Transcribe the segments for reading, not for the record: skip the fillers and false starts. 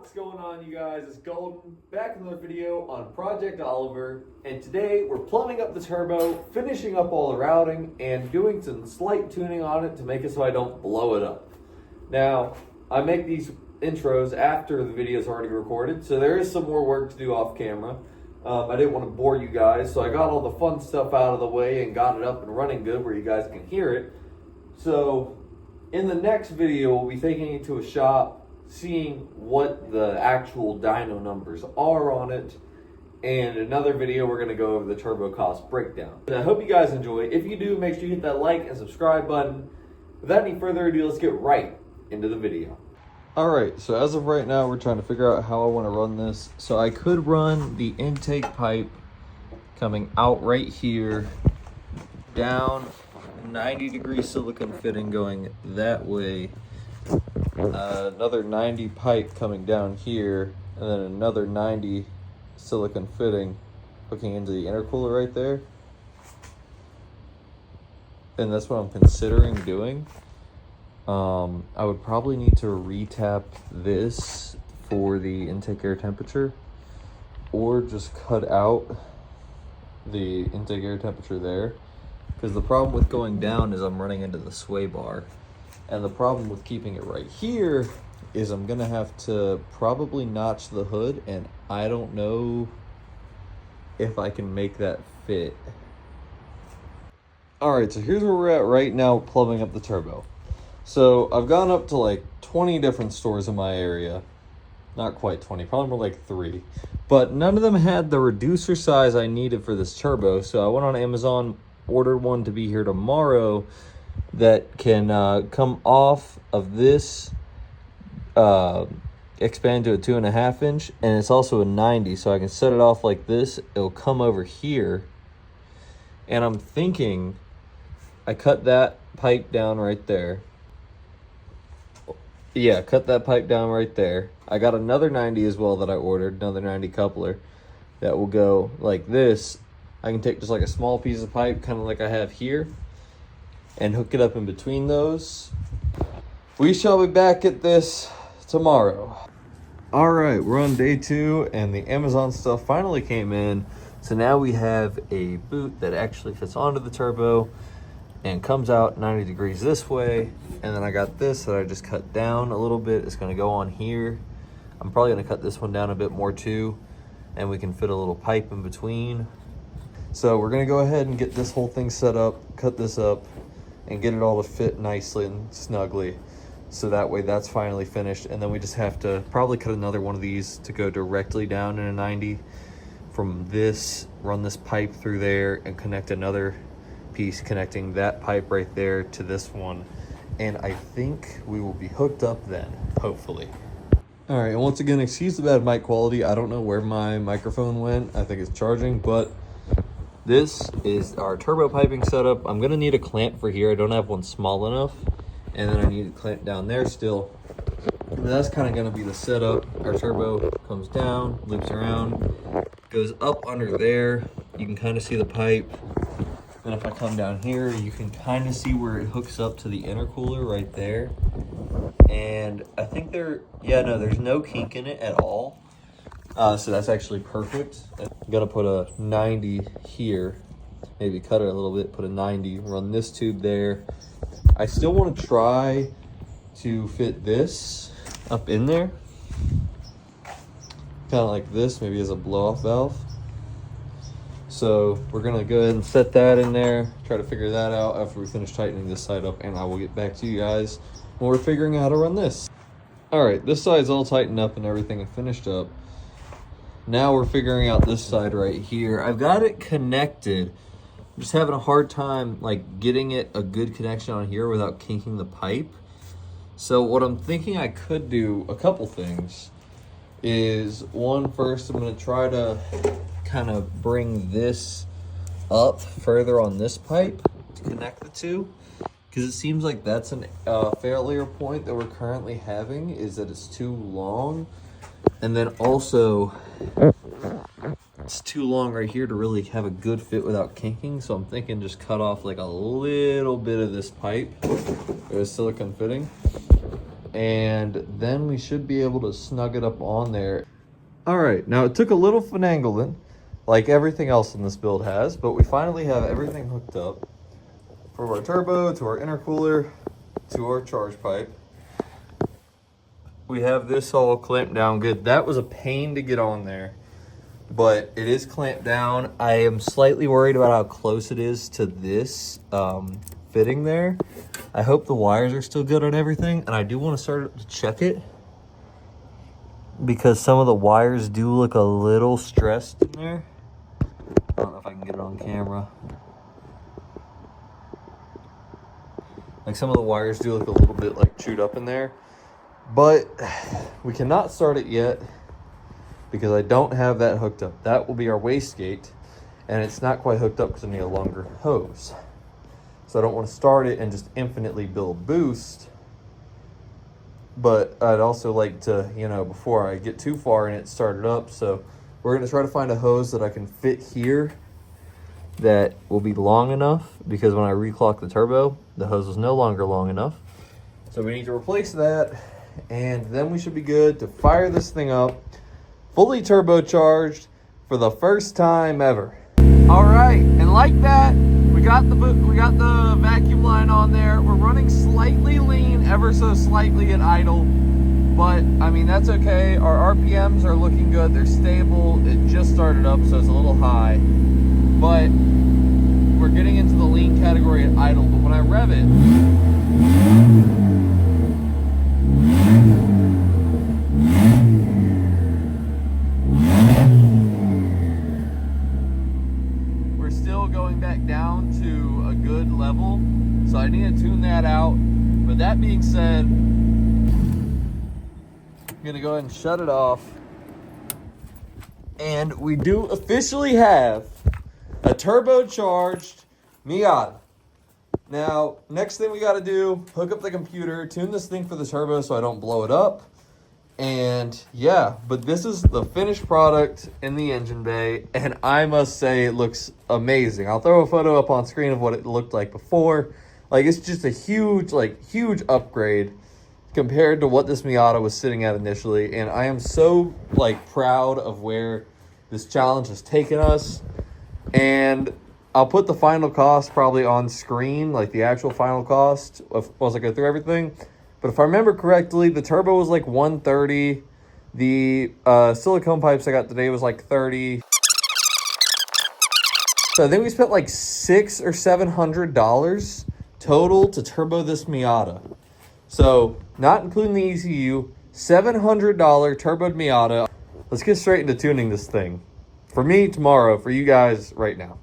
What's going on, you guys? It's Golden, back in another video on Project Oliver, and today we're plumbing up the turbo, finishing up all the routing, and doing some slight tuning on it to make it so I don't blow it up. Now, I make these intros after the video is already recorded, so there is some more work to do off camera. I didn't want to bore you guys, so I got all the fun stuff out of the way and got it up and running good where you guys can hear it. So, in the next video, we'll be taking it to a shop, seeing what the actual dyno numbers are on it, and another video we're going to go over the turbo cost breakdown. And I hope you guys enjoy. If you do, make sure you hit that like and subscribe button. Without any further ado, let's get right into the video. Alright, so as of right now, we're trying to figure out how I want to run this. So I could run the intake pipe coming out right here, down 90-degree silicone fitting going that way, another 90 pipe coming down here, and then another 90 silicone fitting hooking into the intercooler right there. And that's what I'm considering doing. I would probably need to retap this for the intake air temperature, or just cut out the intake air temperature there, because the problem with going down is I'm running into the sway bar. And the problem with keeping it right here is I'm gonna have to probably notch the hood, and I don't know if I can make that fit. All right, so here's where we're at right now, plumbing up the turbo. So I've gone up to like 20 different stores in my area. Not quite 20, probably more like 3. But none of them had the reducer size I needed for this turbo. So I went on Amazon, ordered one to be here tomorrow that can come off of this, expand to a 2.5 inch, and it's also a 90, so I can set it off like this. It'll come over here, and I'm thinking I cut that pipe down right there. Yeah, cut that pipe down right there. I got another 90 as well that I ordered, another 90 coupler that will go like this. I can take just like a small piece of pipe, kind of like I have here, and hook it up in between those. We shall be back at this tomorrow. All right, we're on day 2, and the Amazon stuff finally came in. So now we have a boot that actually fits onto the turbo and comes out 90 degrees this way. And then I got this that I just cut down a little bit. It's gonna go on here. I'm probably gonna cut this one down a bit more too, and we can fit a little pipe in between. So we're gonna go ahead and get this whole thing set up, cut this up, and get it all to fit nicely and snugly. So that way that's finally finished. And then we just have to probably cut another one of these to go directly down in a 90 from this, run this pipe through there, and connect another piece connecting that pipe right there to this one. And I think we will be hooked up then, hopefully. All right, and once again, excuse the bad mic quality. I don't know where my microphone went. I think it's charging, but this is our turbo piping setup. I'm gonna need a clamp for here. I don't have one small enough. And then I need a clamp down there still. And that's kind of gonna be the setup. Our turbo comes down, loops around, goes up under there. You can kind of see the pipe. And if I come down here, you can kind of see where it hooks up to the intercooler right there. And I think there's no kink in it at all. So that's actually perfect. I'm gonna put a 90 here, maybe cut it a little bit, put a 90, run this tube there. I still want to try to fit this up in there, kind of like this, maybe as a blow-off valve. So we're gonna go ahead and set that in there, try to figure that out after we finish tightening this side up, and I will get back to you guys when we're figuring out how to run this. All right, this side's all tightened up and everything and finished up. Now we're figuring out this side right here. I've got it connected. I'm just having a hard time like getting it a good connection on here without kinking the pipe. So what I'm thinking I could do, a couple things, is one, first I'm gonna try to kind of bring this up further on this pipe to connect the two, because it seems like that's a failure point that we're currently having, is that it's too long. And then also, it's too long right here to really have a good fit without kinking. So I'm thinking just cut off like a little bit of this pipe, or silicone fitting, and then we should be able to snug it up on there. All right, now it took a little finagling, like everything else in this build has, but we finally have everything hooked up. From our turbo to our intercooler to our charge pipe. We have this all clamped down good. That was a pain to get on there, but it is clamped down. I am slightly worried about how close it is to this fitting there. I hope the wires are still good on everything, and I do want to start to check it because some of the wires do look a little stressed in there. I don't know if I can get it on camera. Like some of the wires do look a little bit like chewed up in there, but we cannot start it yet because I don't have that hooked up. That will be our wastegate, and it's not quite hooked up because I need a longer hose. So I don't want to start it and just infinitely build boost, but I'd also like to, you know, before I get too far in it, start it up. So we're going to try to find a hose that I can fit here that will be long enough, because when I reclock the turbo, the hose is no longer long enough. So we need to replace that, and then we should be good to fire this thing up, fully turbocharged for the first time ever. All right, and like that, we got the vacuum line on there. We're running slightly lean, ever so slightly at idle, but I mean, that's okay. Our RPMs are looking good. They're stable. It just started up, so it's a little high, but we're getting into the lean category at idle. But when I rev it, we're still going back down to a good level, so I need to tune that out. But that being said, I'm gonna go ahead and shut it off, and we do officially have a turbocharged Miata. Now, next thing we got to do, hook up the computer, tune this thing for the turbo so I don't blow it up. And yeah, but this is the finished product in the engine bay, and I must say it looks amazing. I'll throw a photo up on screen of what it looked like before. Like, it's just a huge upgrade compared to what this Miata was sitting at initially, and I am so proud of where this challenge has taken us. And I'll put the final cost probably on screen, like the actual final cost once I go through everything. But if I remember correctly, the turbo was like $130. The silicone pipes I got today was like $30. So I think we spent like $600 or $700 total to turbo this Miata. So not including the ECU, $700 turboed Miata. Let's get straight into tuning this thing. For me, tomorrow. For you guys, right now.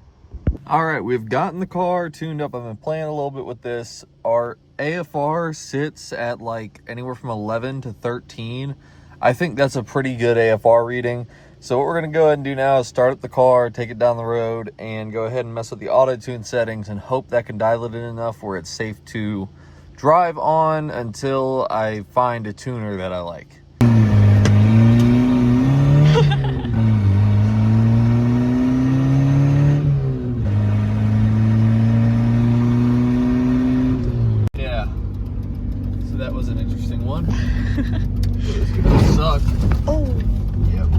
All right, we've gotten the car tuned up. I've been playing a little bit with this. Our AFR sits at like anywhere from 11 to 13. I think that's a pretty good AFR reading. So what we're going to go ahead and do now is start up the car, take it down the road, and go ahead and mess with the auto-tune settings and hope that can dial it in enough where it's safe to drive on until I find a tuner that I like. That was an interesting one. It's gonna suck. Oh, yep.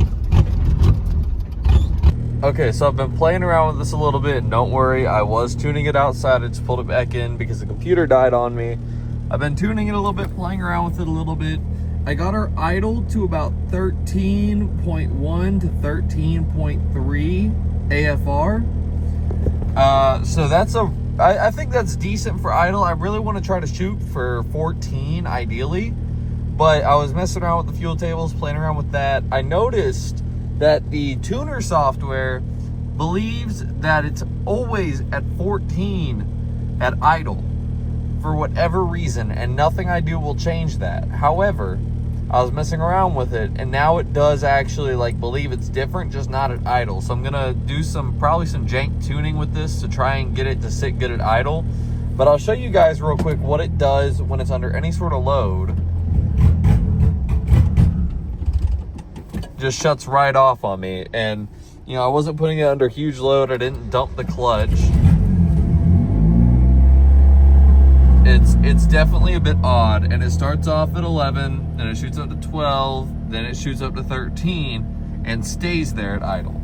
Okay, so I've been playing around with this a little bit, and don't worry, I was tuning it outside. I just pulled it back in because the computer died on me. I've been tuning it a little bit, playing around with it a little bit. I got her idle to about 13.1 to 13.3 AFR. So that's I think that's decent for idle. I really want to try to shoot for 14 ideally, but I was messing around with the fuel tables, playing around with that. I noticed that the tuner software believes that it's always at 14 at idle for whatever reason, and nothing I do will change that. However, I was messing around with it, and now it does actually believe it's different, just not at idle. So I'm gonna do probably some jank tuning with this to try and get it to sit good at idle. But I'll show you guys real quick what it does when it's under any sort of load. Just shuts right off on me, and you know, I wasn't putting it under huge load. I didn't dump the clutch. It's it's definitely a bit odd, and it starts off at 11, then it shoots up to 12, then it shoots up to 13, and stays there at idle.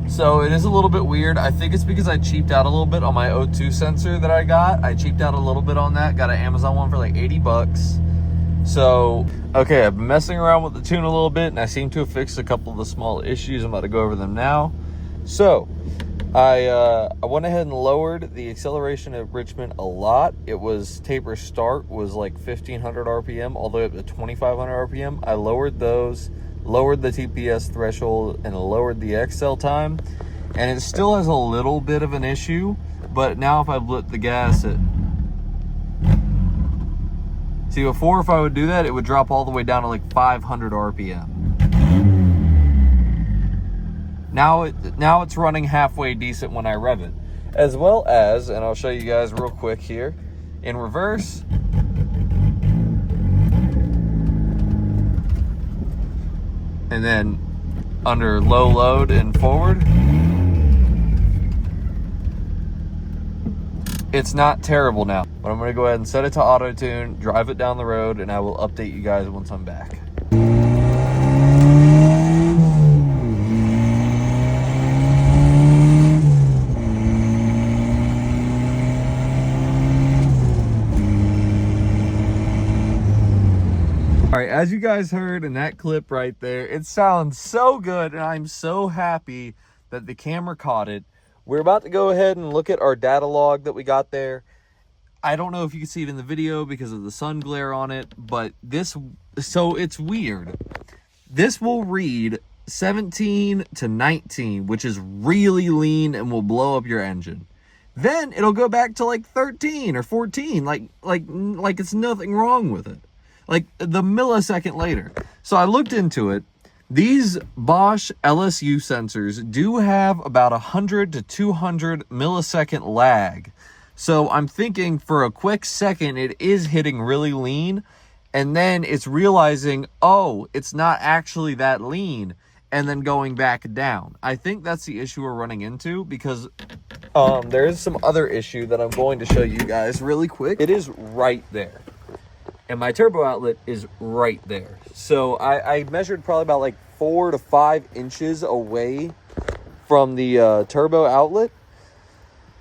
So it is a little bit weird. I think it's because I cheaped out a little bit on my O2 sensor that I got. I cheaped out a little bit on that. Got an Amazon one for like 80 bucks. So, okay, I've been messing around with the tune a little bit, and I seem to have fixed a couple of the small issues. I'm about to go over them now. So, I went ahead and lowered the acceleration enrichment a lot. It was taper start was like 1500 RPM all the way up to 2500 RPM. I lowered those, lowered the TPS threshold, and lowered the XL time. And it still has a little bit of an issue, but now if I lit the gas at... See, before if I would do that, it would drop all the way down to like 500 RPM. Now it's running halfway decent when I rev it. As well as, and I'll show you guys real quick here, in reverse, and then under low load and forward, it's not terrible now. But I'm gonna go ahead and set it to auto tune, drive it down the road, and I will update you guys once I'm back. All right, as you guys heard in that clip right there, it sounds so good, and I'm so happy that the camera caught it. We're about to go ahead and look at our data log that we got there. I don't know if you can see it in the video because of the sun glare on it, but so it's weird. This will read 17 to 19, which is really lean and will blow up your engine. Then it'll go back to like 13 or 14, like it's nothing wrong with it. Like the millisecond later. So I looked into it. These Bosch LSU sensors do have about 100 to 200 millisecond lag. So I'm thinking for a quick second, it is hitting really lean. And then it's realizing, oh, it's not actually that lean. And then going back down. I think that's the issue we're running into because there is some other issue that I'm going to show you guys really quick. It is right there. And my turbo outlet is right there. So I measured probably about like 4 to 5 inches away from the turbo outlet.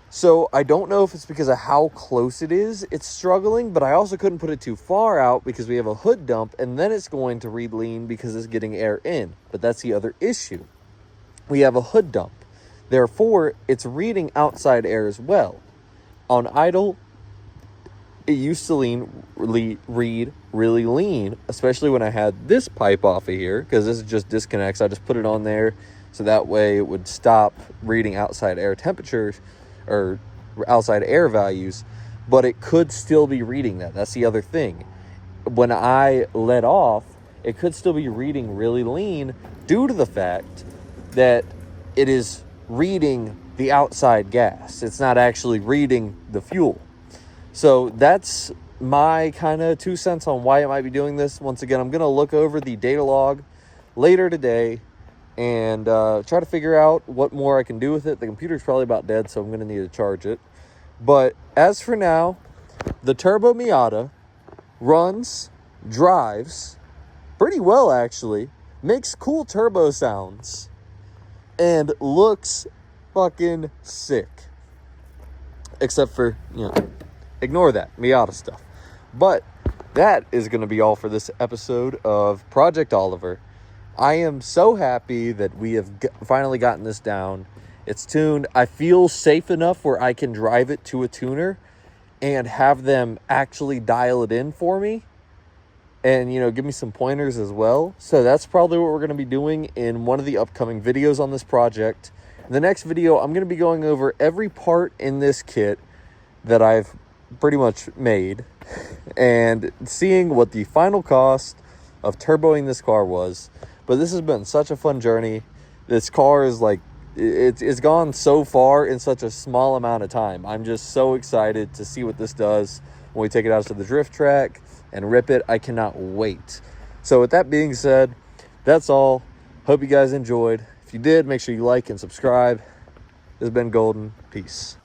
So I don't know if it's because of how close it is, it's struggling, but I also couldn't put it too far out because we have a hood dump, and then it's going to read lean because it's getting air in. But that's the other issue. We have a hood dump. Therefore, it's reading outside air as well. On idle, it used to read really lean, especially when I had this pipe off of here, because this is just disconnects. I just put it on there so that way it would stop reading outside air temperatures or outside air values, but it could still be reading that. That's the other thing. When I let off, it could still be reading really lean due to the fact that it is reading the outside gas. It's not actually reading the fuel. So that's my kind of 2 cents on why it might be doing this. Once again, I'm going to look over the data log later today and try to figure out what more I can do with it. The computer's probably about dead, so I'm going to need to charge it. But as for now, the Turbo Miata runs, drives pretty well actually, makes cool turbo sounds, and looks fucking sick. Except for, ignore that Miata stuff. But that is going to be all for this episode of Project Oliver. I am so happy that we have finally gotten this down. It's tuned. I feel safe enough where I can drive it to a tuner and have them actually dial it in for me and, give me some pointers as well. So that's probably what we're going to be doing in one of the upcoming videos on this project. In the next video, I'm going to be going over every part in this kit that I've pretty much made and seeing what the final cost of turboing this car was. But this has been such a fun journey. This car is like, it's gone so far in such a small amount of time. I'm just so excited to see what this does when we take it out to the drift track and rip it. I cannot wait. So with that being said, that's all. Hope you guys enjoyed. If you did, make sure you like and subscribe. This has been Golden. Peace.